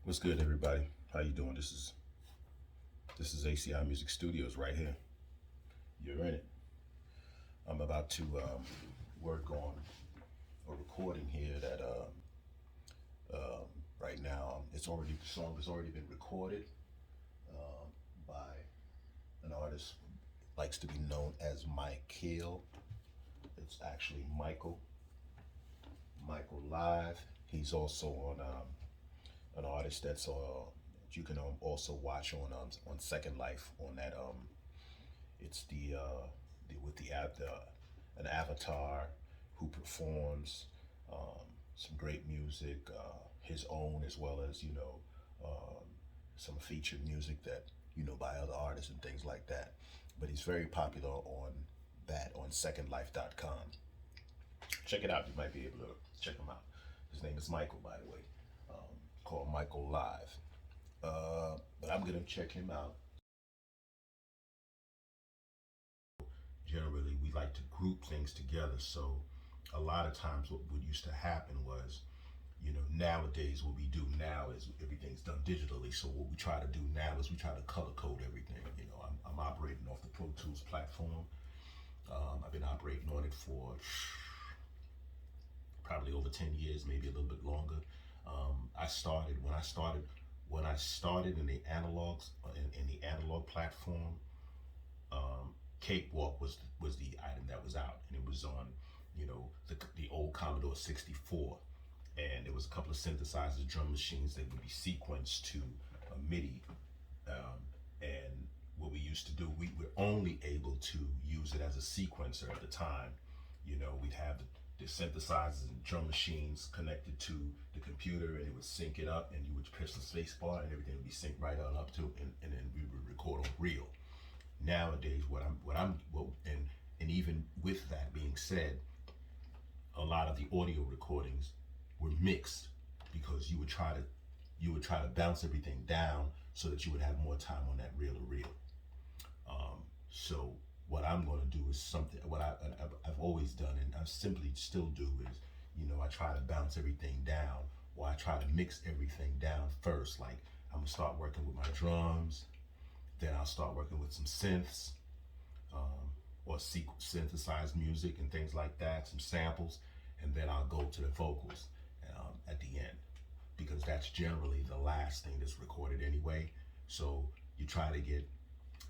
What's good, everybody? How you doing? This is C I Muzik Studios right here. You're in it. I'm about to work on a recording here that right now the song has already been recorded by an artist who likes to be known as Micheal. It's actually Micheal Live. He's also on an artist that's you can also watch on Second Life on that it's an avatar who performs some great music, his own as well as some featured music that by other artists and things like that. But he's very popular on secondlife.com. Check it out. You might be able to check him out. His name is Micheal, by the way. Called Micheal Live. But I'm gonna check him out. Generally, we like to group things together. So a lot of times what used to happen was, nowadays what we do now is everything's done digitally. So what we try to do now is we try to color code everything. I'm operating off the Pro Tools platform. I've been operating on it for probably over 10 years, maybe a little bit longer. When I started in the analog platform, Cakewalk was the item that was out, and it was on the old Commodore 64, and there was a couple of synthesizers, drum machines that would be sequenced to a MIDI, and what we used to do, we were only able to use it as a sequencer at the time. We'd have the synthesizers and drum machines connected to the computer, and it would sync it up, and you would press the space bar and everything would be synced right on up to, and then we would record on reel. Nowadays, and even with that being said, a lot of the audio recordings were mixed, because you would try to bounce everything down so that you would have more time on that reel to reel. So what I'm going to do is something what I've always done, and I simply still do, is I try to bounce everything down, or I try to mix everything down first. Like, I'm gonna start working with my drums, then I'll start working with some synths, or synthesized music and things like that, some samples, and then I'll go to the vocals at the end, because that's generally the last thing that's recorded anyway. So you try to get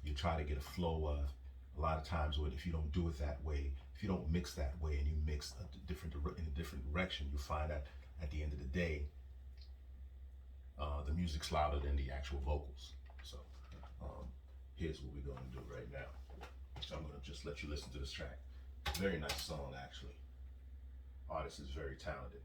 a flow of. A lot of times, if you don't do it that way, if you don't mix that way, and you mix in a different direction, you find that at the end of the day, the music's louder than the actual vocals. So here's what we're going to do right now. So I'm going to just let you listen to this track. Very nice song, actually. Artist is very talented.